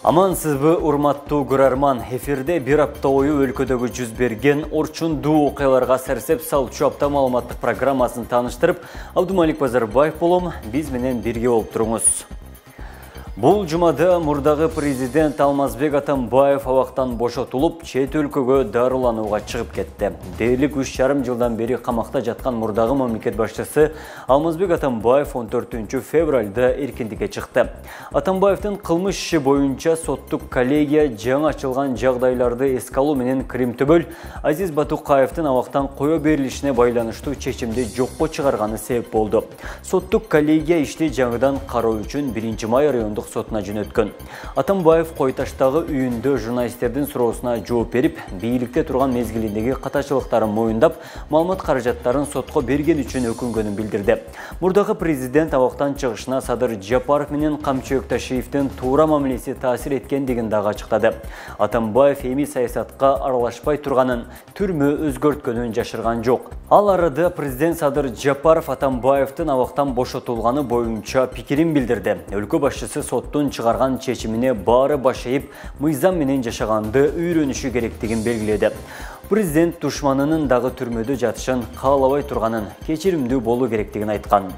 Амансызбы, урматтуу көрөрман, эфирде bir апта ою өлкөдөгү жүз берген орчундуу окуяларга сәрсеп салчу апта маалыматтык программасын тааныштырып, Абдумалик Базарбаев болом, биз менен бирге болуп туруңуз. Бул жумада мурдагы президент Алмазбек Атамбаев абактан бошотулуп, чет өлкөгө дарыланууга чыгып кетти. Дээрлик 3,5 жылдан бери камакта жаткан мурдагы мамлекет башчысы Алмазбек Атамбаев 14 февралда эркиндикке чыкты. Атамбаевдин кылмыш иши боюнча соттук коллегия жаңы ачылган жагдайларды эске алуу менен Кримтөбөл Азиз Батукаевдин абактан кое берилишине байланыштуу чечимди жокко чыгарганы себеп болду. Соттук коллегия ишти жаңыдан кароо үчүн 1-май райондук сотуна жөнөткөн. Атамбаев Койташтагы үйүндө журналисттердин суроосуна жооп берип, бийликте турган мезгилиндеги катачылыктарын моюндап, маалымат каражаттарын сотко берген үчүн өкүнгөнүн билдирди. Мурдагы президент абактан чыгышына Садыр Жапаров менен Камчы Өкташиевдин туура мамилеси таасир эткендигин дагы ачыктады. Атамбаев эми саясатка аралашпай турганын, түрмө өзгөрткөнүн жашырган жок. Ал арада президент Садыр Жапаров Атамбаевдин абактан бошотулганы боюнча пикирин билдирди. Өлкө башчысы соттун чыгарган чечимине баары баш ийип, мыйзам менен жашаганды үйрөнүшү керектигин белгиледи. Президент душманынын дагы түрмөдө жатышын каалабай турганын, кечиримдүү болуу керектигин айткан.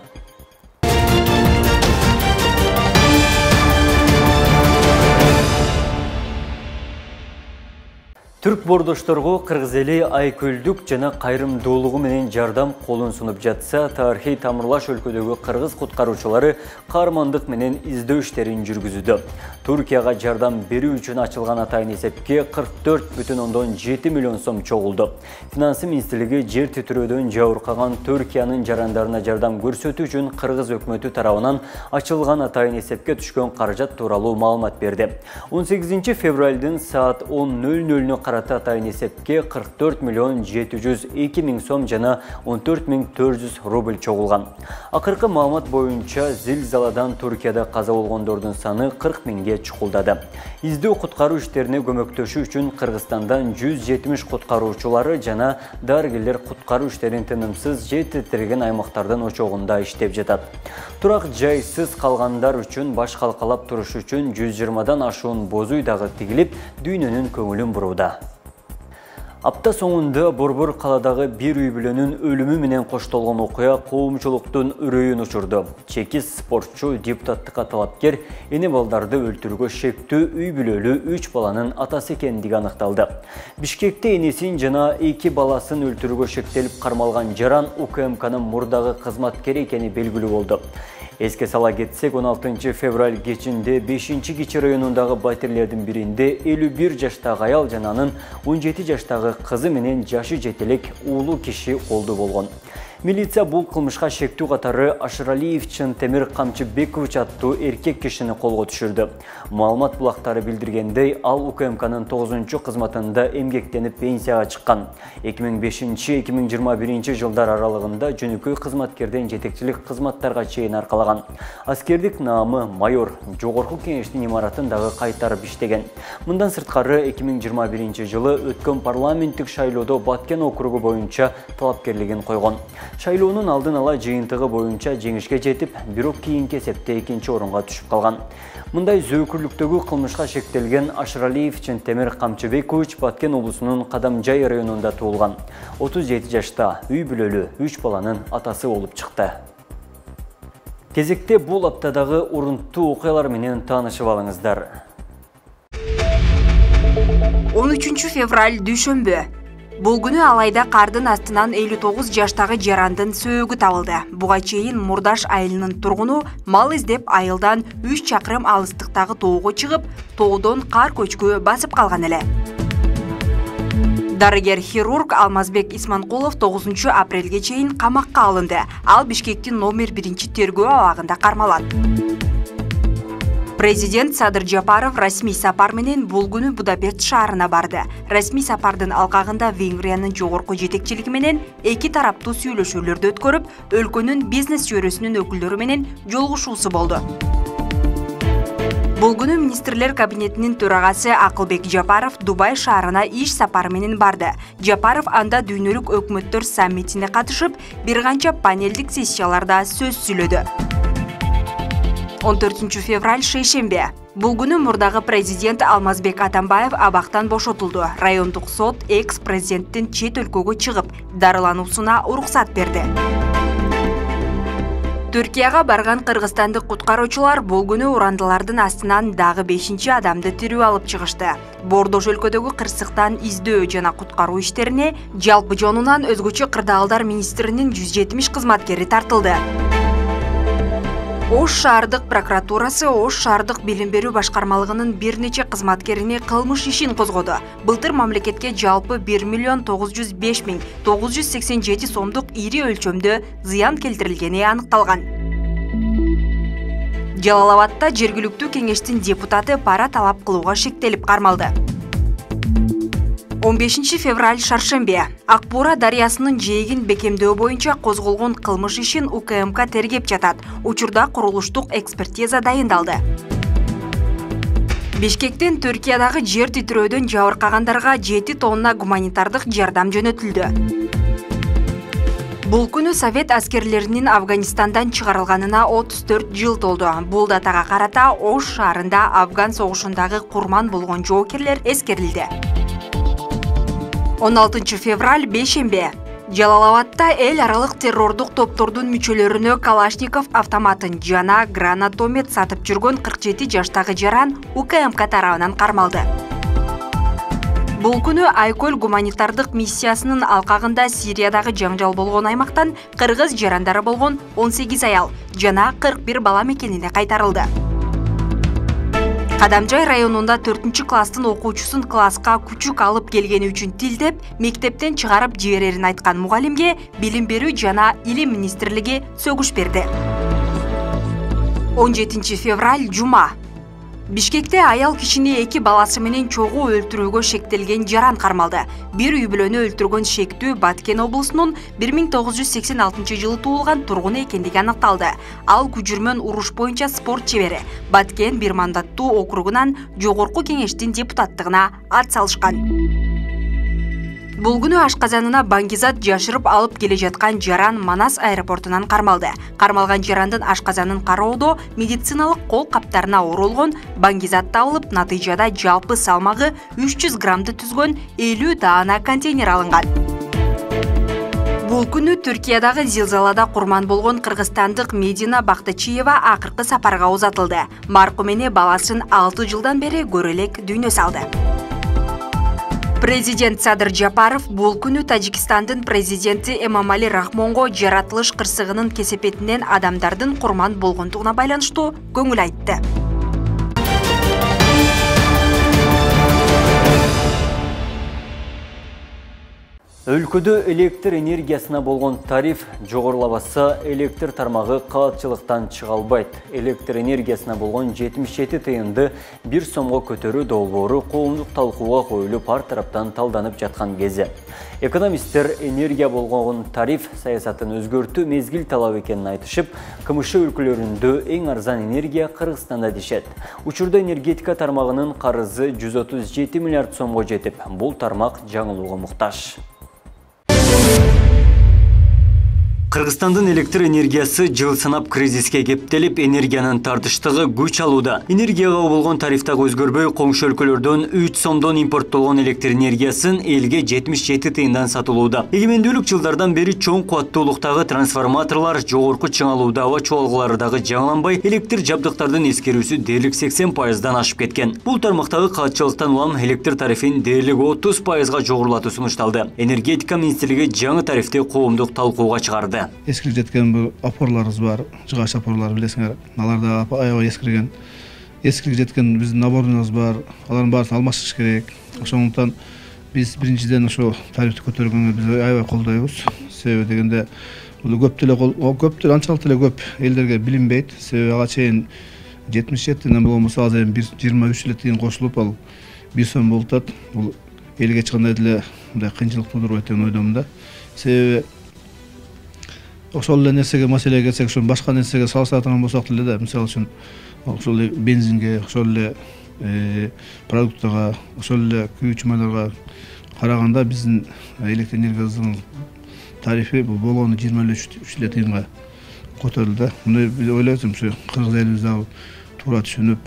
Түрк бордошторго кыргыз эли айкөлдүк жана кайрымдуулугу менен жардам колун сунуп жатса, тарыхый тамырлаш өлкөдөгү кыргыз куткаруучулары каармандык менен издөө иштерин жүргүзүүдө. Туркияга жардам берүү үчүн ачылган атайын эсепке 44,7 миллион сом чогулду. Финансы министрлиги жер титирөөдөн жабыркаган Түркиянын жарандарына жардам көрсөтүү үчүн кыргыз өкмөтү тарабынан ачылган атайын эсепке түшкөн каражат тууралуу маалымат берди. 18 февралдын саат 10:00 карата атайын эсепке 44,702 миң сом жана 14,400 рубль чогулган. Акыркы маалымат боюнча зилзаладан Туркияда каза болгондордун саны 40 миңге чукулдады. Издөө куткаруу иштерине көмөктөшүү үчүн Кыргызстандан 170 куткаруучулары жана дарыгерлер куткаруу иштерин тынымсыз жетилтирген аймактардын очогунда иштеп жатат. Турак жайсыз калгандар үчүн баш калкалап туруш үчүн 120дан ашуун боз үй дагы тигилип, дүйнөнүн көңүлүн бурууда. Апта соңунда Борбор каладагы бир үй бүлөнүн өлүмү менен коштолгон окуя коомчулуктун үрөйүн учурду. Чекис спортчу, депутаттыкка талапкер эне балдарды өлтүрүүгө шектүү үй бүлөлүү 3 баланын атасы экендиги аныкталды. Бишкекте энесин жана 2 баласын өлтүрүүгө шектелип кармалган жаран УКМКнын мурдагы кызматкери экени белгилүү болду. Эске сала кетсек, 16 февраль кечинде 5-кичи районундагы батирлердин биринде 51 жаштагы аял жана анын 17 жаштагы кызы менен жашы жетелек уулу киши колду болгон. Милиция бул кылмышка шектүү катары Ашыралиев Чынтемир Камчыбекович аттуу эркек кишини колго түшүрдү. Маалымат булактары билдиргендей, ал УКМКнын 9-кызматында эмгектенип пенсияга чыккан. 2005-2021 жылдар аралыгында жөнөкөй кызматкерден жетекчилик кызматтарга чейин аркалаган. Аскердик наамы майор, жогорку кеңештин имаратындагы кайтарып иштеген. Мындан сырткары 2021 жылы өткөн парламенттик шайлоодо Баткен округу боюнча талапкерлигин койгон. Шайлоонун алдын ала жыйынтыгы боюнча жеңишке жетип, бирок кийинки эсепте 2-орунга түшүп калган. Мындай зөөкүрлүктөгү кылмышка шектелген Ашыралиев Чынтемир Камчыбекович Баткен облусунун Кадамжай районунда туулган. 37 жашта, үй бүлөлүү 3 баланын атасы болуп чыкты. Кезекте бул аптадагы урунттуу окуялар менен таанышып алыңыздар. 13 февраль дүйшөмбү. Бул күнү Алайда кардын астынан 59 жаштагы жарандын сөөгү табылды. Буга чейин Мурдаш айылынын тургуну мал издеп айылдан 3 чакырым алыстыктагы тоого чыгып, тоодон кар көчкү басып калган эле. Дарыгер-хирург Алмазбек Исманкулов 9 апрелге чейин камакка алынды. Ал Бишкектин номер 1-тергөө абагында кармалат. Президент Садыр Жапаров расмий сапар менен бул күнү Будапешт шаарына барды. Расмий сапардын алкагында Венгриянын жогорку жетекчилиги менен эки тараптуу сүйлөшүүлөрдү өткөрүп, өлкөнүн бизнес чөйрөсүнүн өкүлдөрү менен жолугушуусу болду. Бул күнү министрлер кабинетинин төрагасы Акылбек Жапаров Дубай шаарына иш сапары менен барды. Жапаров анда дүйнөлүк өкмөттөр саммитине катышып, бир канча панелдик сессияларда сөз сүйлөдү. 14 февраль шейшембе. Бул күнү мурдагы президент Алмазбек Атамбаев абактан бошотулду. Райондук сот экс-президенттин чет өлкөгө чыгып, дарылануусуна уруксат берди. Түркияга барган кыргызстандык куткаруучулар бул күнү урандылардын астынан дагы 5-чи адамды тирүү алып чыгышты. Бордош өлкөдөгү кырсыктан издөө жана куткаруу иштерине жалпы жонунан өзгөчө кырдаалдар министринин 170 кызматкери тартылды. Ош шаардык прокуратурасы Ош шаардык билим берүү башкармалыгынын бир нече кызматкерине кылмыш ишин козгоду. Былтыр мамлекетке жалпы 1.905.987 сомдук ири өлчөмдө зыян келтирилгени аныкталган. Жалал-Абадта жергиликтүү кеңештин депутаты пара талап кылууга шектелип кармалды. 15 февраль шаршембе. Акбура дарыясынын жээгин бекемдөө боюнча козголгон кылмыш ишин УКМК тергеп жатат. Учурда курулуштук экспертиза дайындалды. Бишкектен Түркиядагы жер титирөөдөн жабыркагандарга 7 тонна гуманитардык жардам жөнөтүлдү. Бул күнү Совет аскерлеринин Афганистандан чыгарылганына 34 жыл толду. Бул датага карата Ош шаарында Афган согушундагы курман болгон жоокерлер эскерилди. 16 февраль бейшембе. Жалал-Абадта эл аралык террордук топтордун мүчөлөрүнө Калашников автоматын жана гранатомет сатып жүргөн 47 жаштагы жаран УКМК тарабынан кармалды. Бул күнү Айкөл гуманитардык миссиясынын алкагында Сириядагы жаңжал болгон аймактан кыргыз жарандары болгон 18 аял жана 41 бала мекенине кайтарылды. Кадамжай районунда 4-класстын окуучусун класска күчүк алып келгени үчүн тилдеп, мектептен чыгарып жиберерин айткан мугалимге билим берүү жана илим министрлиги сөгүш берди. 17 февраль жума. Бишкекте аял кишини 2 баласы менен чогуу өлтүрүүгө шектелген жаран кармалды. Бир үй бүлөнү өлтүргөн шектүү Баткен облусунун 1986 жылы туулган тургуну экендиги аныкталды. Ал күжүрмөн уруш боюнча спорт чебери. Баткен бир мандаттуу округунан жогорку кеңештин депутаттыгына ат салышкан. Бул күнү ашказанына баңгизат жашырып алып келе жаткан жаран Манас аэропортунан кармалды. Кармалган жарандын ашказанын кароодо медициналык кол каптарына оролгон баңгизат табылып, натыйжада жалпы салмагы 300 граммды түзгөн 50 даана контейнер алынган. Бул күнү Түркиядагы зилзалада курман болгон кыргызстандык Медина Бактычиева акыркы сапарга узатылды. Маркум эне баласын 6 жылдан бери көрө элек дүйнө салды. Президент Садыр Жапаров бул күнү Тажикстандын президенти Эмомали Рахмонго жаратылыш кырсыгынын кесепетинен адамдардын курман болгондугуна байланыштуу көңүл айтты. Өлкөдө электр энергиясына болгон тариф жогорулабаса, электр тармагы каатчылыктан чыга албайт. Электр энергиясына болгон 77 тыйынды 1 сомго көтөрүү долбоору коомдук талкууга коюлуп, ар тараптан талданып жаткан кезде. Экономисттер энергия болгон тариф саясатын өзгөртүү мезгил талап экенин айтышып, КМШ өлкөлөрүндө эң арзан энергия Кыргызстанда дешет. Учурда энергетика тармагынын карызы 137 миллиард сомго жетип, бул тармак жаңылууга муктаж. Кыргызстандын электр энергиясы жыл санап кризиске кептелип, энергиянын тартыштыгы күч алууда. Энергияга болгон тарифтагы өзгөрбөй, коңшу өлкөлөрдөн 3 сомдон импорттолгон электр энергиясын элге 77 тыйындан сатылууда. Эгемендүүлүк жылдардан бери чоң кубаттуулуктагы трансформаторлар, жогорку чыңалуудагы аба чуалгылары дагы жаңыланбай, электр жабдыктардын эскерүүсү дээрлик 80%дан ашып кеткен. Бул тармактагы каатчылыктан улам электр тарифин дээрлик 30%га жогорулатуу сунушталды. Энергетика министрлиги жаңы тарифти коомдук талкууга чыгарды. Ескіріп жеткен бұл опорларымыз бар, жығаш опорлары білесіңер, аларда аябай ескірген. Ескіріп жеткен біздің наборымыз бар, алардың барысын алмашыш керек. Сондықтан біз біріншіден ошо тарифти көтөргөнгө біз аябай колдойбуз. Себеби дегенде бул көптөр анчалык деле көп элдерге билинбейт. Себеби ага чейин 77-ден болмосо азыр 23 эле тыйын кошулуп, ал 1 сом болуп атат. Бул элге чыккандай деле мындай кыйынчылык туудурбайт деген ойдомун да. Себеби ошол эле нерсеге маселеге келсек, ошо башка нерсеге салыштырган болсок деле да, мисалы үчүн ошол эле бензинге, ошол эле продуктага, ошол эле күйүүчү майларга караганда биздин электр энергиябыздын тарифи болгону 23 эле тыйынга көтөрүлдү. Муну биз ойлойбуз, ушу кыргыз элибиз дагы туура түшүнүп,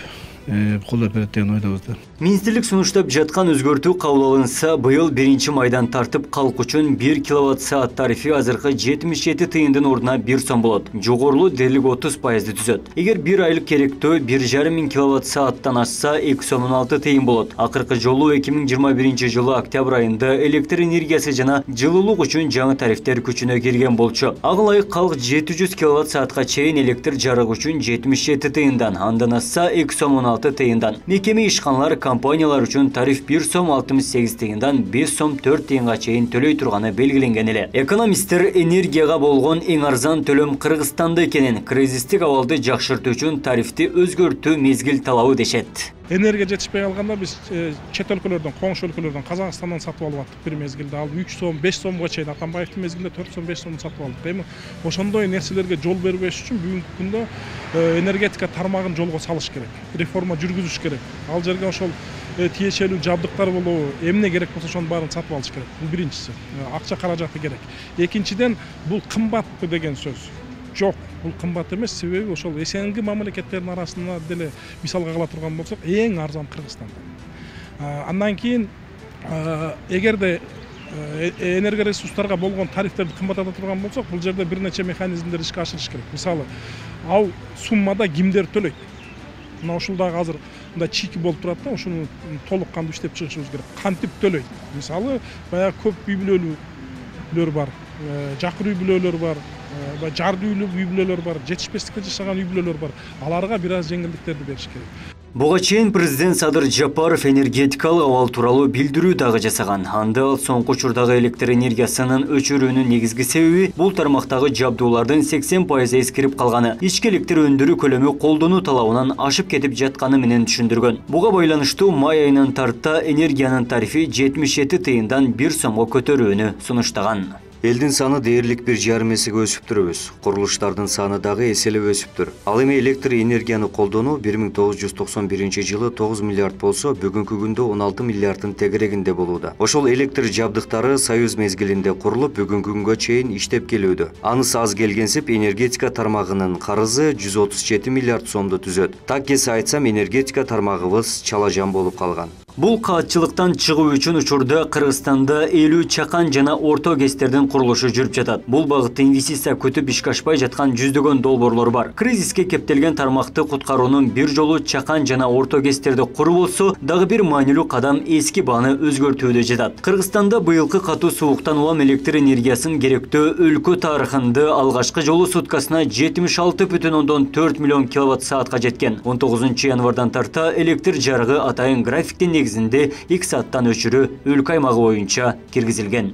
колдоп берет деген ойдобуз да. Министрлик сунуштап жаткан өзгөртүү кабыл алынса, быйыл 1-майдан тартып калк үчүн 1 киловатт-саат тарифи азыркы 77 тыйындын ордуна 1 сом болот. Жогорулуу дерлик 30% түзөт. Эгер 1 айлык керектөө 1,5 миң киловатт-сааттан ашса 2 сом 16 тыйын болот. Акыркы жолу 2021 жылы октябрь айында электр энергиясы жана жылуулук үчүн жаңы тарифтер күчүнө кирген болчу. Ага ылайык калк 700 киловатт-саатка чейин электр жарык үчүн 77 тыйындан, андан ашса 2 сом 16 тыйындан. Мекеме ишканалар компаниялар үчүн тариф 1 сом 68 тыйындан 5 сом 4 тыйынга чейин төлөй турганы белгиленген эле. Экономисттер энергияга болгон эң арзан төлөм Кыргызстанда экенин, кризистик абалды жакшыртуу үчүн тарифти өзгөртүү мезгил талабы дешет. Энергия жетишпей калганда биз чет өлкөлөрдөн, коңшу өлкөлөрдөн, Казакстандан сатып алып аттык бир мезгилде. Ал 3 сом, 5 сомго чейин, Атамбаевдин мезгилинде 4 сом, 5 сом сатып алдык. Эми ошондой нерселерге жол бербеш үчүн бүгүнкү күндө энергетика тармагын жолго салыш керек. Реформа жүргүзүш керек. Ал жерге ошол тиешелүү жабдыктар болобу, эмне керек болсо ошонун баарын сатып алыш керек. Бул биринчиси. Акча каражаты керек. Экинчиден, бул кымбатпы деген сөз жок. Бул кымбат эмес, себеби ошол эсенги мамлекеттердин арасында деле мисалга ала турган болсок, эң арзан Кыргызстан. Андан кийин эгерде энергоресурстарга болгон тарифтерди кымбатата турган болсок, бул жерде бир нече механизмдер ишке ашырыш керек. Мисалы, ал суммада кимдер төлөйт? Мына ушул дагы азыр мындай чики болуп турат да, ушуну толук кандуу иштеп чыгышыбыз керек. Кантип төлөйт? Мисалы, баягы көп үй бүлөлүүлөр бар, жакыр үй бүлөлөр бар, жарды үй бүлөлөр бар, жетишпестикте жашаган үй бүлөлөр бар. Аларга бир аз жеңилдиктерди бериш керек. Буга чейин президент Садыр Жапаров энергетикалык абал тууралуу билдирүү дагы жасаган. Анда ал соңку учурдагы электр энергиясынын өчүрүүнүн негизги себеби бул тармактагы жабдуулардын 80% эскирип калганы, ички электр өндүрүү көлөмү колдонуу талабынан ашып кетип жатканы менен түшүндүргөн. Буга байланыштуу май айынан тарта энергиянын тарифи 77 тыйындан 1 сомго көтөрүүнү сунуштаган. Элдин саны дээрлик 1,5 эсеге өсүп турбуз. Курулуштардын саны дагы эселеп өсүптүр. Ал эми электр энергияны колдонуу 1991 жылы 9 миллиард болсо, бүгүнкү күндө 16 миллиарддын тегерегинде болууда. Ошол электр жабдыктары Союз мезгилинде курулуп, бүгүнкү күнгө чейин иштеп келүүдө. Анысы аз келгенсип, энергетика тармагынын карызы 137 миллиард сомду түзөт. Так кесе айтсам, энергетика тармагыбыз чалажан болуп калган. Бул каатчылыктан чыгуу үчүн учурда Кыргызстанда 50 чакан жана орто кестердин курулушу жүрүп жатат. Бул багытта инвестиция күтүп иш ашпай жаткан жүздөгөн долбоорлор бар. Кризиске кептелген тармакты куткаруунун бир жолу чакан жана орто кестерди куруу болсо, дагы бир маанилүү кадам эски бааны өзгөртүүдө жатат. Кыргызстанда быйылкы катуу сууктан улам электр энергиясын керектөө өлкө тарыхында алгачкы жолу суткасына 76,4 миллион киловатт-саатка жеткен. 19 январдан тарта электр жарыгы атайын графиктин негизинде 2 сааттан өчүрүү өлкө аймагы боюнча киргизилген.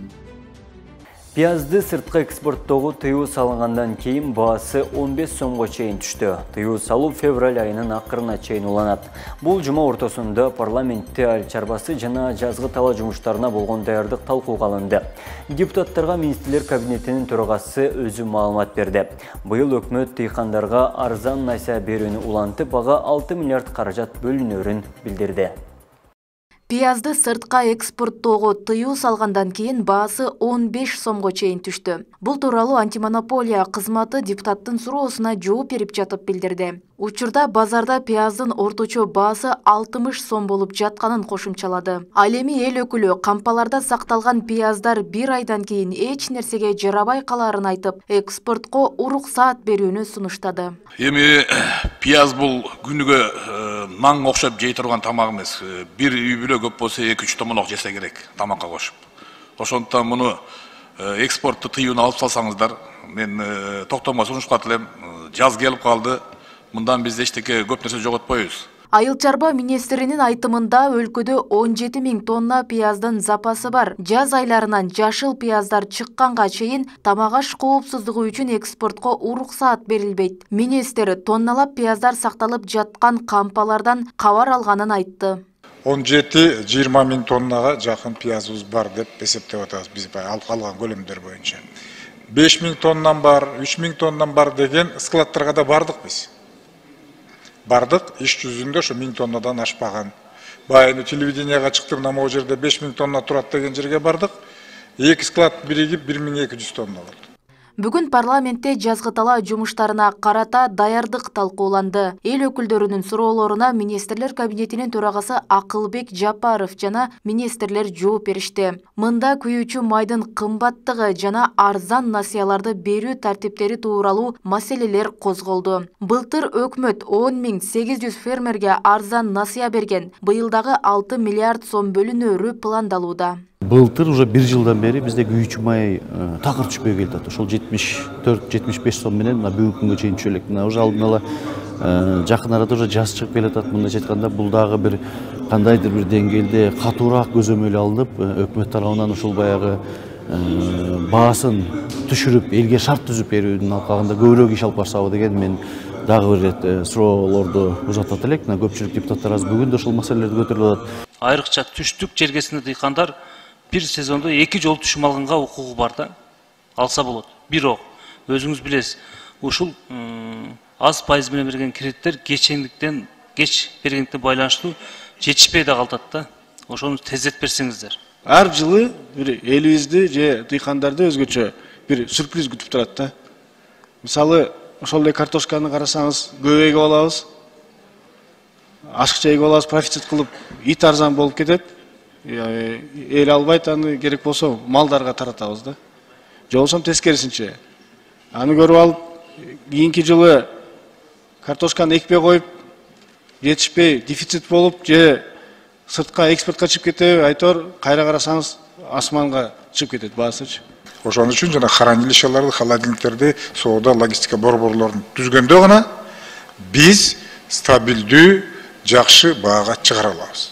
Пиязды сырткы экспорттоого тыюу салынгандан кийин баасы 15 сомго чейин түштү. Тыюу салуу февраль айынын акырына чейин уланат. Бул жума ортосунда парламентте айыл чарбасы жана жазгы тала жумуштарына болгон даярдык талкууга алынды. Депутаттарга министрлер кабинетинин төрагасы өзү маалымат берди. Быйыл өкмөт дыйкандарга арзан найса берүүнү улантып, ага 6 миллиард каражат бөлүнөрүн билдирди. Пиязды сыртка экспорттоого тыюу салгандан кийин баасы 15 сомго чейин түштү. Бул тууралуу антимонополия кызматы депутаттын суроосуна жооп берип жатып билдирди. Учурда базарда пияздын орточо баасы 60 сом болуп жатканын кошумчалады. Ал эми эл өкүлү кампаларда сакталган пияздар bir айдан кийин эч нерсеге жарабай каларын айтып, экспортко уруксаат берүүнү сунуштады. Эми пияз бул күнүгө наң окшоп жей турган тамак эмес. Бир үй бүлө көп болсо 2-3 томолок жесе керек тамакка кошуп. Ошондуктан муну экспортту тыюуну алып салсаңыздар, мен токтомго сунушкат элем. Жаз келип калды. Мындан биз эчтеке көп нерсе жоготпойбуз. Айыл чарба министринин айтымында өлкөдө 17 000 тонна пияздын запасы бар. Жаз айларынан жашыл пияздар чыкканга чейин тамак аш коопсуздугу үчүн экспортко уруксаат берилбейт. Министр тонналап пияздар сакталып жаткан кампалардан кабар алганын айтты. 17-20 000 тоннага жакын пиязыбыз бар деп эсептеп атабыз биз алып калган көлөмдөр боюнча. 5 000 тоннан бар, 3 000 тоннан бар деген складтарга да бардык биз. Бардык, иш жүзүндө ошо 1000 тоннадан ашпаган. Баягы телевиденияга чыктым, могу жерде 5 000 тонна турат деген жерге бардык. Эки склад биригип 1200 тонна болду. Бүгүн парламентте жазгы талаа жумуштарына карата даярдык талкууланды. Эл өкүлдөрүнүн суроолоруна министрлер кабинетинин төрагасы Акылбек Жапаров жана министрлер жооп беришти. Мында күйүүчү майдын кымбаттыгы жана арзан насыяларды берүү тартиптери тууралуу маселелер козголду. Былтыр өкмөт 10.800 фермерге арзан насыя берген. Быйылдагы 6 миллиард сом бөлүнөөрү пландалууда. Былтыр уже bir жылдан бери бизде күйүүчү май такыр түшпөй келатат. Ошол 74-75 сом менен бүгүнкү күнгө чейин түшө элек. Уже алдын ала жакын арада уже жаз чыгып келатат. Мындайча айтканда бул дагы бир кандайдыр бир деңгээлде катуураак көзөмөл алынып, өкмөт тарабынан ушул баягы баасын түшүрүп, элге шарт түзүп берүүнүн алкагында көбүрөөк иш алып барсабы деген мен дагы бир ирет суроолорду узатат элек. Көпчүлүк депутаттар аз бүгүн да ушул маселелерди көтөрүп атат. Айрыкча түштүк жергесинде дыйкандар bir сезондо 2 жол түшүм алганга укугу бар да, алса болот. Бирок өзүңүз билесиз, ушул аз пайыз менен берген кредиттер кечендиктен кеч бергендиктен байланыштуу жетишпей да калат да. Ошону тездетип берсеңиздер. Ар жылы бир элибизди же дыйкандарды өзгөчө бир сюрприз күтүп турат да. Мисалы, ошол эле картошканы карасаңыз, көп эгип алабыз. Ашыкча эгип алабыз, профицит кылып, ит арзан болуп кетет. Эл албайт, аны керек болсо малдарга таратабыз да. Же болбосо тескерисинче. Аны көрүп алып, кийинки жылы картошканы экпей коюп, жетишпей, дефицит болуп, же сыртка экспортко чыгып кетеби, айтор, кайра карасаңыз асманга чыгып кетет баасычы. Ошон үчүн жана хранилищаларды, холодильниктерди, соода, логистика борборлорун түзгөндө гана биз стабилдүү, жакшы баага чыгара алабыз.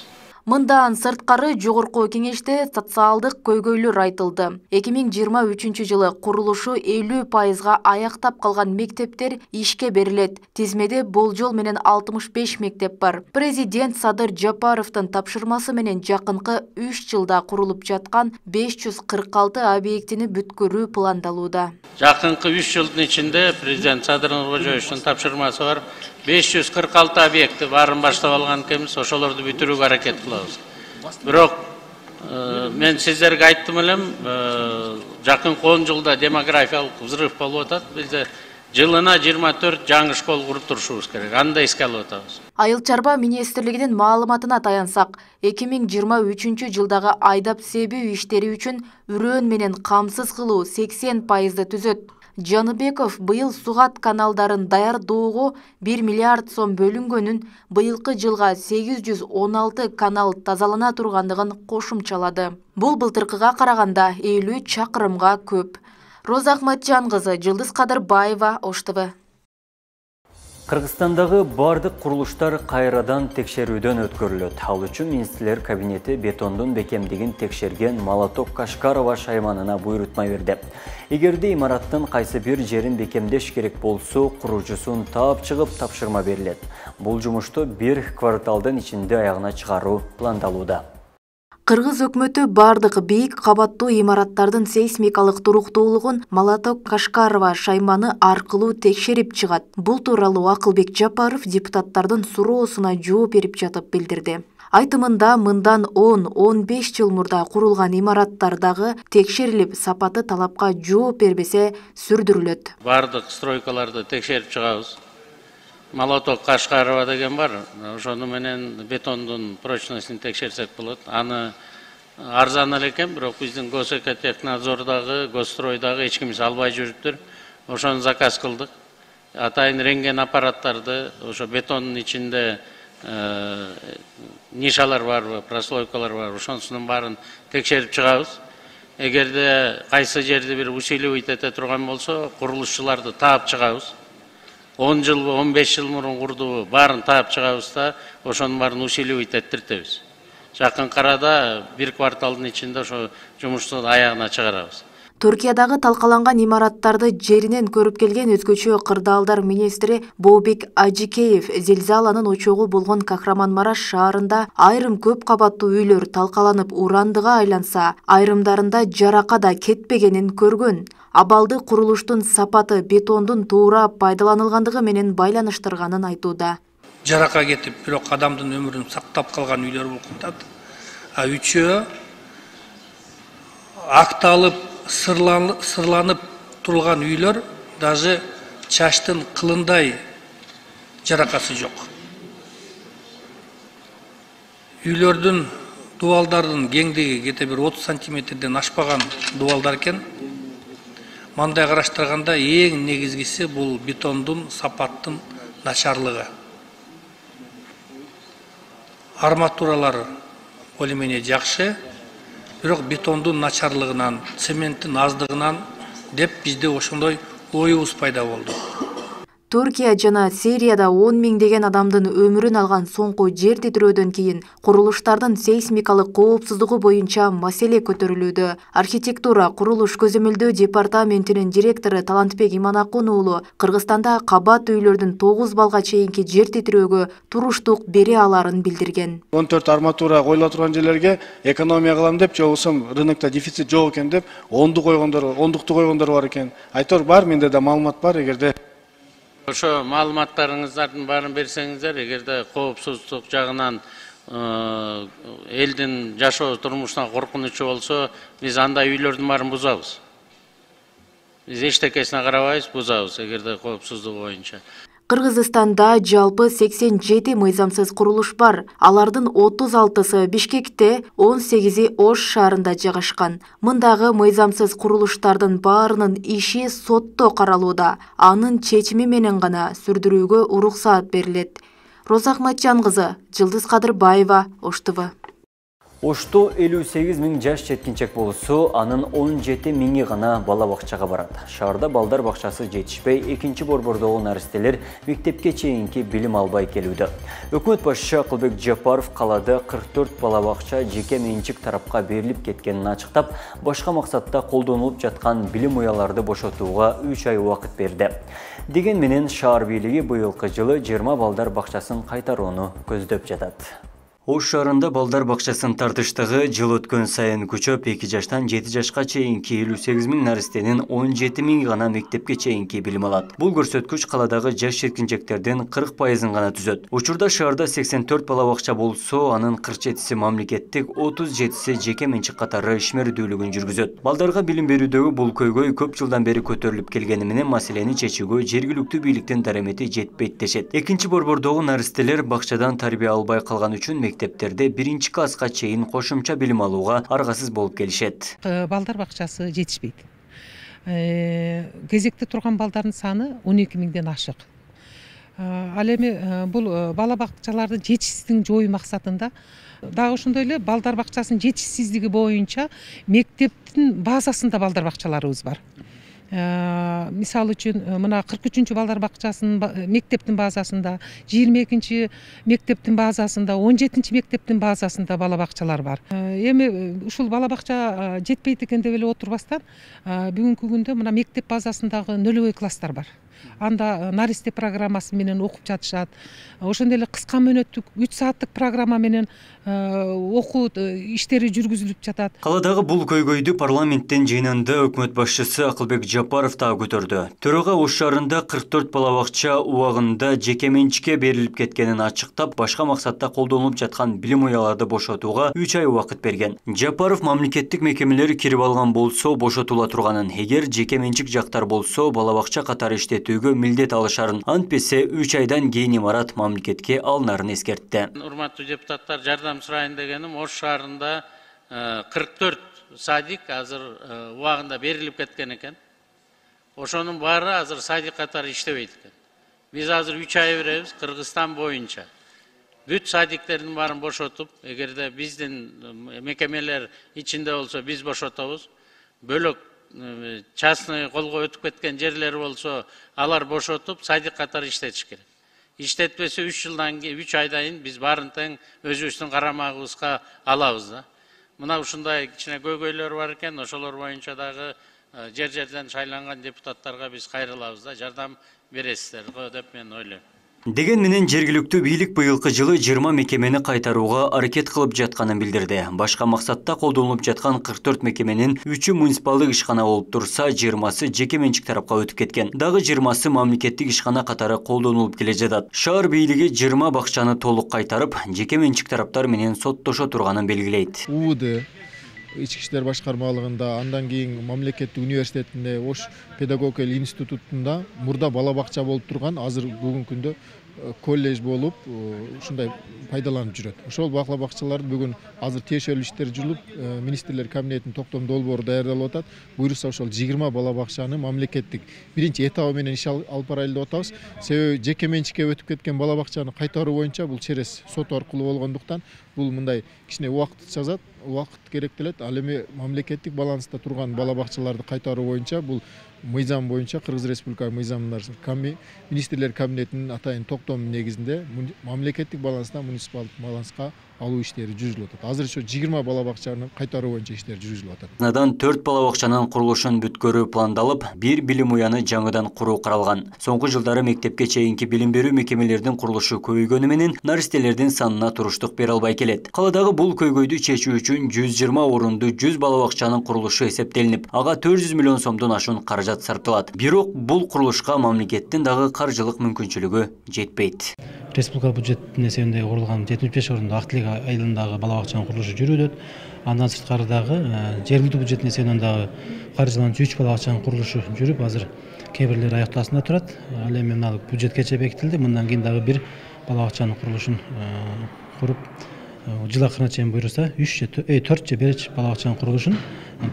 Мындан сырткары жогорку кеңеште социалдык көйгөйлөр айтылды. 2023 жылы курулушу 50%га аяктап калган мектептер ишке берилет. Тизмеде болжол менен 65 мектеп бар. Президент Садыр Жапаровдун тапшырмасы менен жакынкы 3 жылда курулуп жаткан 546 объектини бүткөрүү пландалууда. Жакынкы 3 жылдын ичинде президент Садыр Нуркожоевичтин тапшырмасы бар. 546 объекти барын баштап алган экенбиз, ошолорду бүтүрүүгө аракет кылабыз. Бирок мен сиздерге айттым элем, жакынкы 10 жылда демографиялык взрыв болуп атат. Бизде жылына 24 жаңы школ куруп турушубуз керек. Анда эске алып атабыз. Айыл чарба министрлигинин маалыматына таянсак, 2023 жылдагы айдап себүү иштери үчүн үрөөн менен камсыз кылуу 80%ды түзөт. Жаныбеков быйыл сугат каналдарын даярдоого 1 миллиард сом бөлүнгөнүн, быйылкы жылга 816 канал тазалана тургандыгын кошумчалады. Бул былтыркыга караганда 50 чакырымга көп. Роза Ахматжан кызы, Жылдыз Кадырбаева, Ош ТВ. Кыргызстандагы бардык курулуштар кайрадан текшерүүдөн өткөрүлөт. Ал үчүн министрлер кабинети бетондун бекемдигин текшерген Молоток Кашкарова шайманына буйрутма берди. Эгерде имараттын кайсы бир жерин бекемдеш керек болсо, куруучусун таап чыгып тапшырма берилет. Бул жумушту бир кварталдын ичинде аягына чыгаруу пландалууда. Кыргыз өкмөтү бардык бийик кабаттуу имараттардын сейсмикалык туруктуулугун Молоток Кашкарова шайманы аркылуу текшерип чыгат. Бул тууралуу Акылбек Жапаров депутаттардын суроосуна жооп берип жатып билдирди. Айтымында мындан 10-15 жыл мурда курулган имараттардагы текшерилип, сапаты талапка жооп бербесе сүрдүрүлөт. Бардык стройкаларды текшерип чыгабыз. Молоток Кашкарова деген бар, ошону менен бетондун прочностун текшерсек болот. Аны арзан эле экен, бирок биздин Госэкотехнадзордагы, Госстройдагы эч кимиз албай жүрүптүр. Ошону заказ кылдык. Атайын рентген аппараттарды, ошо бетондун ичинде нишалар барбы, прослойкалар барбы, ошонусунун баарын текшерип чыгабыз. Эгерде кайсы жерди бир усиливать эте турган болсо, курулушчуларды таап чыгабыз. 10 жыл, 15 жыл мурун курдубу, баарын таап чыгабыз да, ошонун баарын усиливать эттиртебиз. Жакынкы арада бир кварталдын ичинде ошо жумушту аягына чыгарабыз. Түркиядагы талкаланган имараттарды жеринен көрүп келген өзгөчө кырдаалдар министри Бообек Ажикеев зилзаланын очогу болгон Кахраманмараш шаарында айрым көп кабаттуу үйлөр талкаланып урандыга айланса, айрымдарында жарака да кетпегенин көргөн. Абалды курулуштун сапаты бетондун туура пайдаланылгандыгы менен байланыштырганын айтууда. Жарака кетип, бирок адамдын өмүрүн сактап калган үйлөр болуп калат. А үчөө акталып, сырланып турулган үйлөр даже чачтын кылындай жаракаты жок. Үйлөрдүн дубалдардын кеңдиги кете бир 30 сантиметрден ашпаган дубалдар экен. Мындай караштырганда эң негизгиси бул бетондун сапаттын начарлыгы. Арматуралар более-менее жакшы, бирок бетондун начарлыгынан, цементтин аздыгынан деп бизде ошондой оюбуз пайда болду. Түркия жана Сирияда 10 миңдеген адамдын өмүрүн алган соңку жер титирөөдөн кийин курулуштардын сейсмикалык коопсуздугу боюнча маселе көтөрүлүүдө. Архитектура, курулуш көзөмөлдөө департаментинин директору Талантбек Иманакун уулу Кыргызстанда кабат үйлөрдүн 9 балга чейинки жер титирөөгө туруштук бере аларын билдирген. 14 арматура коюла турган жерлерге экономия кылам деп, же болбосо рынокто дефицит жок экен деп, 10ду койгондор бар экен. Айтор бар, менде да маалымат бар, эгерде ошо маалыматтарыңыздардын баарын берсеңиздер, эгерде коопсуздук жагынан элдин жашоо турмушуна коркунучу болсо, биз андай үйлөрдүн баарын бузабыз. Биз эчтекесине карабайбыз, бузабыз, эгерде коопсуздугу боюнча. Кыргызстанда жалпы 87 мыйзамсыз курулуш бар. Алардын 36-сы Бишкекте, 18-и Ош шаарында жайгашкан. Мындагы мыйзамсыз курулуштардын баарынын иши сотто каралууда. Анын чечими менен гана сүрдүрүүгө уруксаат берилет. Роза Ахматжан кызы, Жылдыз Кадырбаева, Ош ТВ. Ошто 58 миң жаш жеткинчек болсо, анын 17 миңи гана бала бакчага барат. Шаарда балдар бакчасы жетишпей, экинчи борбордогу наристелер мектепке чейинки билим албай келүүдө. Өкмөт башчысы Акылбек Жапаров калада 44 бала бакча жеке менчик тарапка берилип кеткенин ачыктап, башка максатта колдонулуп жаткан билим уяларды бошотууга 3 ай убакыт берди. Деген менен шаар бийлиги быйылкы жылы 20 балдар бакчасын кайтарууну көздөп жатат. Ош шаарында балдар бакчасын тартыштыгы жыл өткөн сайын күчөп, 2 жаштан 7 жашка чейинки 58 миң наристенин 17 миң гана мектепке чейинки билим алат. Бул көрсөткүч каладагы жаш жеткинчектердин 40%-ын гана түзөт. Учурда шаарда 84 бала бакча болсо, анын 47-си мамлекеттик, 37-си жеке менчик катары ишмердүүлүгүн жүргүзөт. Балдарга билим берүүдөгү бул көйгөй көп жылдан бери көтөрүлүп келгени менен маселени чечүүгө жергиликтүү бийликтин дарамети жетпейт дешет. Экинчи борбордогу наристелер бакчадан тарбия албай калган үчүн мектептерде 1-чи класска чейин кошумча билим алууга аргасыз болуп келишет. Балдар бакчасы жетишпейт. Кезекте турган балдардын саны 12 миңден ашык. Ал эми бул бала бакчалардын жетишсиздигин жоюу максатында дагы ошондой эле балдар бакчасынын жетишсиздиги боюнча мектептин базасында балдар бакчаларыбыз бар. Мисалы үчүн мына 43-чү балдар бакчасынын мектептин базасында, 22-чи мектептин базасында, 17-чи мектептин базасында бала бакчалар бар. Эми ушул бала бакча жетпейт экен деп эле отурбастан, бүгүнкү күндө мына мектеп базасындагы нөлөбөй класстар бар. Анда наристе программасы менен окуп жатышат. Ошондой эле кыска мөөнөттүк 3 сааттык программа менен окуу иштери жүргүзүлүп жатат. Каладагы бул көйгөйдү парламенттин жыйынында өкмөт башчысы Акылбек Жапаров да көтөрдү. Төрөгө Ош шаарында 44 бала бакча убагында жеке менчикке берилип кеткенин ачыктап, башка максатта колдонулуп жаткан билим уяларды бошотууга 3 ай убакыт берген. Жапаров мамлекеттик мекемелер кирип алган болсо бошотула турганын, эгер жеке менчик жактар болсо бала бакча катары иштетүүгө милдет алышарын, антпесе 3 айдан кийин имарат мамлекетке алынарын эскертти. Урматтуу депутаттар, жардам сурайын дегеним, Ош шаарында 44 садик азыр убагында берилип кеткен экен. Ошонун баары азыр садик катары иштебейт экен. Биз азыр 3 ай беребиз Кыргызстан боюнча. Бүт садиктердин баарын бошотуп, эгерде биздин мекемелер ичинде болсо биз бошотобуз. Бөлөк частный колго өтүп кеткен жерлер болсо, алар бошотуп садик катары иштетиш керек. Иштетпесе 3 жылдан кийин 3 айдан биз баарын тең өзүбүздүн карамагыбызга алабыз да. Мына ушундай кичине көйгөйлөр бар экен, ошолор боюнча дагы жер-жерден шайланган депутаттарга биз кайрылабыз да, жардам бересиздер го деп мен ойлойм. Деген менен жергиликтүү бийлик быйылкы жылы 20 мекемени кайтарууга аракет кылып жатканын билдирди. Башка максатта колдонулуп жаткан 44 мекеменин 3-ü муниципалдык ишкана болуп турса, 20сы жеке менчик тарапка өтүп кеткен. Дагы 20сы мамлекеттик ишкана катары колдонулуп келе жатат. Шаар бийлиги 20 бакчаны толук кайтарып, жеке менчик тараптар менен соттошо турганын белгилейт. УВД ички иштер башкармалыгында, андан кийин мамлекеттик университетинде, Ош педагогика институтунда мурда бала бакча болуп турган, азыр бүгүнкү күндө колледж болуп ушундай пайдаланып жүрөт. Ошол бала бакчаларды бүгүн азыр тиешелүү иштер жүрүлүп, министрлер кабинетинин токтом долбоору даярдалып атат. Буюрса ошол 20 бала бакчаны мамлекеттик биринчи этабы менен иш алып барайлы деп атабыз. Себеби жеке менчикке өтүп кеткен бала бакчаны кайтаруу боюнча бул через сот аркылуу болгондуктан бул мындай кичине убакыт жазат, убакыт керектелет. Ал эми мамлекеттик баланста турган бала бакчаларды кайтаруу боюнча бул мыйзам боюнча Кыргыз Республика мыйзамында министрлер кабинетинин атайын токтому негизинде мамлекеттик баланстан муниципалдык баланска алуу иштери жүрүлүп атат. Азыр ошо 20 бала бакчаны кайтаруу боюнча иштер жүрүлүп атат. Надан 4 бала бакчанын курулушун бүткөрүү пландалып, 1 билим уяны жаңыдан куруу каралган. Соңку жылдары мектепке чейинки билим берүү мекемелердин курулушу көбөйгөнү менен наристелердин санына туруштук бере албай келет. Каладагы бул көйгөйдү чечүү үчүн 120 орунду 100 бала бакчанын курулушу эсептелинип, ага 400 миллион сомдон ашуун каражат сарпталат. Бирок бул курулушка мамлекеттин дагы каржылык мүмкүнчүлүгү жетпейт. Республика бюджеттин эсебинде курулган 75 орунду Актилек айылындагы бала бакчанын курулушу жүрүп атат. Андан сырткары дагы жергиликтүү бюджеттин эсебинен дагы каржыланчу 3 бала бакчанын курулушу жүрүп, азыр кээ бирлери аяктоосунда турат. Ал эми мына бюджет кече бекитилди. Мындан кийин дагы бир бала бакчанын курулушун куруп, жыл акырына чейин буюрса 4 же 5 бала бакчанын курулушун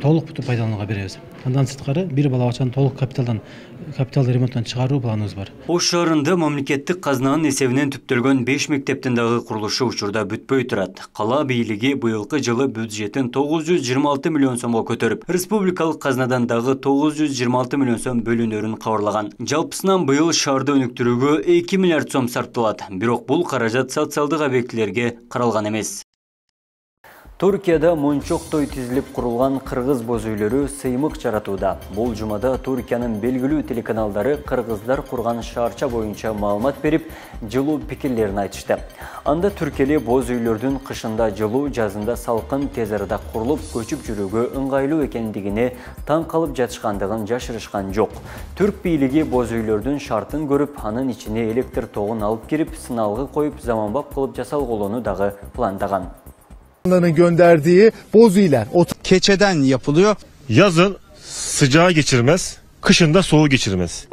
толук бүтүп пайдаланууга беребиз. Андан сырткары бир бала бакчаны толук капиталдык ремонттон чыгаруу планыбыз бар. Ош шаарында мамлекеттик казнанын эсебинен түптөлгөн 5 мектептин дагы курулушу учурда бүтпөй турат. Кала бийлиги быйылкы жылы бюджетин 926 миллион сомго көтөрүп, республикалык казнадан дагы 926 миллион сом бөлүнөрүн кабарлаган. Жалпысынан быйыл шаарды өнүктүрүүгө 2 миллиард сом сарпталат. Бирок бул каражат социалдык объектилерге каралган эмес. Туркияда мончоктой тизилип курулган кыргыз боз үйлөрү сыймык жаратууда. Бул жумада Туркиянын белгилүү телеканалдары кыргыздар курган шаарча боюнча маалымат берип, жылуу пикирлерин айтышты. Анда түркели боз үйлөрдүн кышында жылуу, жазында салкын, тез арада курулуп, көчүп жүрүүгө ыңгайлуу экендигине таң калып жатышкандыгын жашырышкан жок. Түрк бийлиги боз үйлөрдүн шартын көрүп, анын ичине электр тогун алып кирип, сыналгы коюп, заманбап кылып жасалгылоону дагы пландаган. Gönderdiği boz iler keçeden yapılıyor. Yazın sıcağı geçirmez, kışın da soğuğu geçirmez.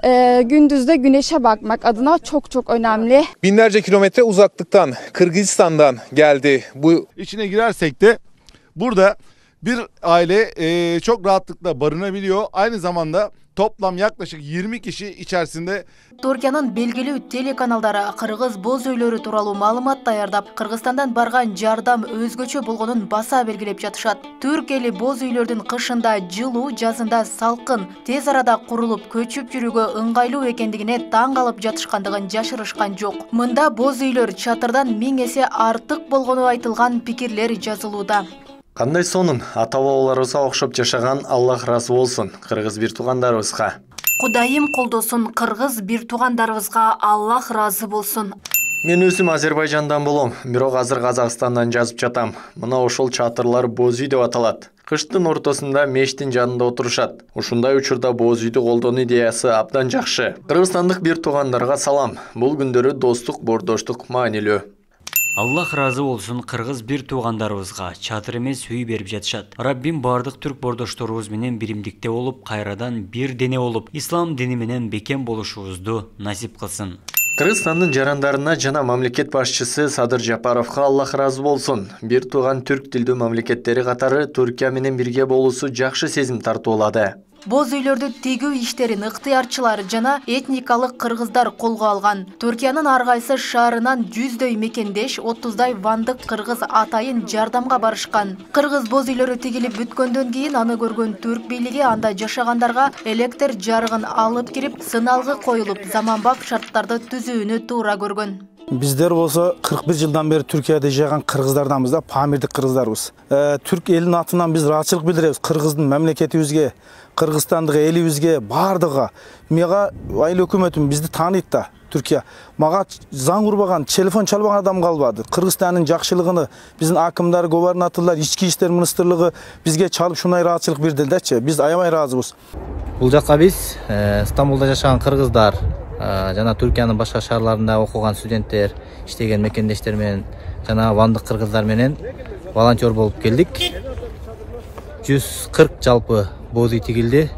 Gündüzde güneşe bakmak adına çok önemli. Binlerce kilometre uzaklıktan, Kırgızistan'dan geldi. Bu içine girersek de burada bir aile çok rahatlıkla barınabiliyor. Aynı zamanda toplam yaklaşık 20 kişi içerisinde. Turkiyanın belgilүү телеканалдары кыргыз боз үйлөрү тууралуу маалымат даярдап, Кыргызстандан барган жардам өзгөчө болгонун баса белгилеп жатышат. Түрк эли боз үйлөрдүн кышында жылуу, жазында салкын, тез арада курулуп, көчүп жүрүүгө ыңгайлуу экендигине таң калып жатышкандыгын жашырышкан жок. Мында боз үйлөр чатырдан 1000 эсе артык болгону айтылган пикирлер жазылууда. Кандай сонун ата-бабаларыбызга окшоп жашаган, Аллах ыраазы болсун кыргыз бир туугандарыбызга. Кудайым колдосун кыргыз бир туугандарыбызга, Аллах ыраазы болсун. Мен өзүм Азербайжандан болом, бирок азыр Казакстандан жазып жатам. Мына ошол чатырлар боз үй деп аталат. Кыштын ортосунда мештин жанында отурушат. Ушундай учурда боз үйдү колдонуу идеясы абдан жакшы. Кыргызстандык бир туугандарга салам. Бул күндөрү достук, бордоштук маанилүү. Аллах разы болсун кыргыз бир туугандарыбызга чатыр эмес үй берип жатышат. Раббим бардык түрк бордошторубуз менен биримдикте болуп, кайрадан бир дене болуп, ислам дини менен бекем болушубузду насип кылсын. Кыргызстандын жарандарына жана мамлекет башчысы Садыр Жапаровго Аллах разы болсун. Бир тууган түрк тилдүү мамлекеттери катары Туркия менен бирге болуусу жакшы сезим тартуулады. Боз үйлөрдү тегүү иштерин ыктыярчылар жана этникалык кыргыздар колго алган. Түркиянын ар кайсы шаарынан 100дөй мекендеш, 30дай вандык кыргыз атайын жардамга барышкан. Кыргыз боз үйлөрү тигилип бүткөндөн кийин аны көргөн түрк бийлиги анда жашагандарга электр жарыгын алып кирип, сыналгы коюлуп, заманбап шарттарды түзүүнү туура көргөн. Bizler болса 41 жылдан бeri Türkiye'de yaşayan Kırgızlardanбыз да, памирдик кыргыздарбыз. Türk elinin atынан biz rahatçılık bildirебиз. Кыргыздын мамлекетибизге, Кыргызстандык элибизге, бардыга. Мага айыл өкмөтүм бизди тааныйт да, Türkiye. Мага заң урбаган, телефон чалбаган адам калбады. Кыргызстандын жакшылыгын биздин акымдар, губернаторлор, ички иштер министрлиги бизге чалып шундай раатчылык берди дечи. Биз аябай ыраазыбыз. Бул жакка биз Стамбулда жашаган кыргыздар жана Түркиянын башка шаарларында окуган студенттер, иштеген мекендештер менен жана вандык кыргыздар менен волонтер болуп келдик. 140 жалпы боз үй тигилди.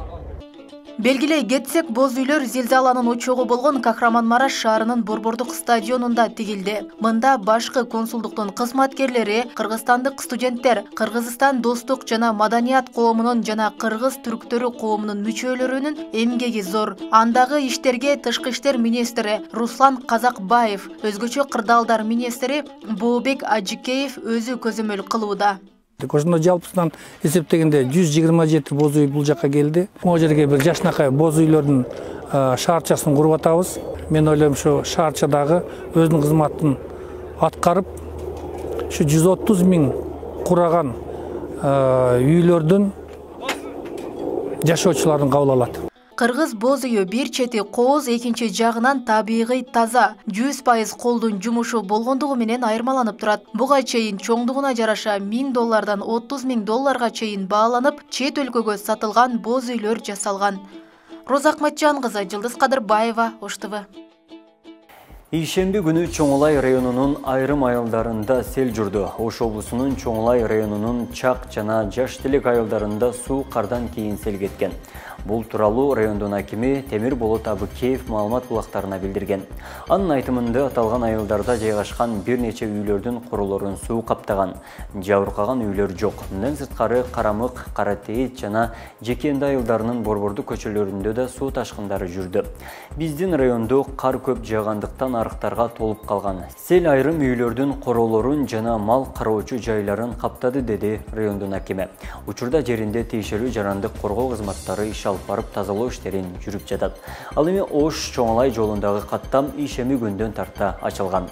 Белгилей кетсек, боз үйлөр зилзаланын очогу болгон Кахраманмараш шаарынын Борбордук стадионунда тигилди. Мында башкы консулдуктун кызматкерлери, кыргызстандык студенттер, Кыргызстан достук жана маданият коомунун жана кыргыз түрктөрү коомунун мүчөлөрүнүн эмгеги зор. Андагы иштерге тышкы иштер министри Руслан Казакбаев, өзгөчө кырдаалдар министри Бообек Ажикеев өзү көзөмөл кылууда. Ошондо жалпысынан эсептегенде 127 боз үй бул жакка келди. Могу жерге бир жашынакай боз үйлөрдүн шаарчасын куруп атабыз. Мен ойлойм, ушу шаарчадагы өзүнүн кызматын аткарып, ушу 130 миң кураган үйлөрдүн жашоочуларын кабыл алат. Кыргыз боз үйү бир чети кооз, экинчи жагынан табигый таза, 100% колдун жумушу болгондугу менен айырмаланып турат. Буга чейин чоңдугуна жараша $1000 $30,000 чейин бааланып, чет өлкөгө сатылган боз үйлөр жасалган. Роза Акматжан кызы, Жылдыз Кадырбаева, Ош ТВ. Ишемби күнү Чоңулай районунун айрым айылдарында сел жүрдү. Ош облусунун Чоңулай районунун Чак жана Жаш Телек айылдарында суу кардан кийин сел кеткен. Бул тууралуу райондун акими Темир Болот Абыкеев маалымат булактарына билдирген. Анын айтымында аталган айылдарда жайгашкан бир нече үйлөрдүн курулорун суу каптаган. Жабыркаган үйлөр жок. Мындан сырткары Карамык, Каратейит жана Жекенди айылдарынын борбордук көчөлөрүндө да суу ташкындары жүрдү. Биздин райондо кар көп жаагандыктан арыктарга толуп калган. Сел айрым үйлөрдүн королорун жана мал кароочу жайларын каптады, деди райондун акими. Учурда жеринде тийишелүү жарандык коргоо кызматтары иш алып барып тазалоо иштерин жүрүп жатат. Ал эми Ош Чоңулай жолундагы каттам ишеми күндөн тарта ачылган.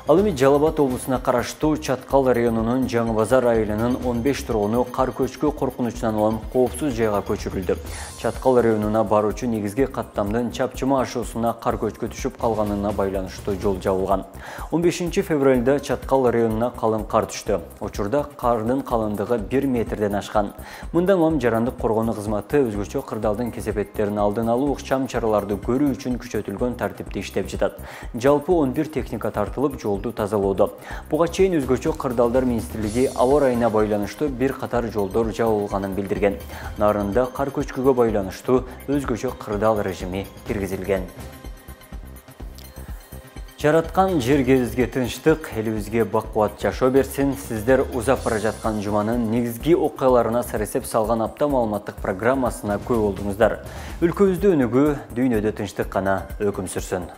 Ал эми Жалал-Абад облусуна караштуу Чаткал районунун Жаңы Базар айылынын 15 тургуну кар көчкү коркунучунан улам коопсуз жайга көчүрүлдү. Чаткал районуна баруучу негизги каттамдын чапчыма ашуусуна кар көчкү түшүп калганына байланыштуу жол жабылган. 15 февралда Чаткал районуна калың кар түштү. Учурда кардын калыңдыгы 1 метрден ашкан. Мындан улам жарандык коргонуу кызматы өзгөчө кырдаалдын кесепеттерин алдын алуу ыкчам чараларды көрүү үчүн күчөтүлгөн тартипте иштеп жатат. Жалпы 11 техника тартылып жолду тазалоодо. Буга чейин өзгөчө кырдаалдар министрлиги аба ырайына байланыштуу бир катар жолдор жабылганын билдирген. Нарында кар көчкүгө байланыштуу өзгөчө кырдаал режими киргизилген. Жараткан жергебизге тынчтык, элибизге бакубат жашоо берсин. Сиздер узап бара жаткан жуманын негизги окуяларына саресеп салган апта маалыматтык программасына көп болдуңуздар. Өлкөбүздө өнүгүү, дүйнөдө тынчтык гана өкүм сүрсүн.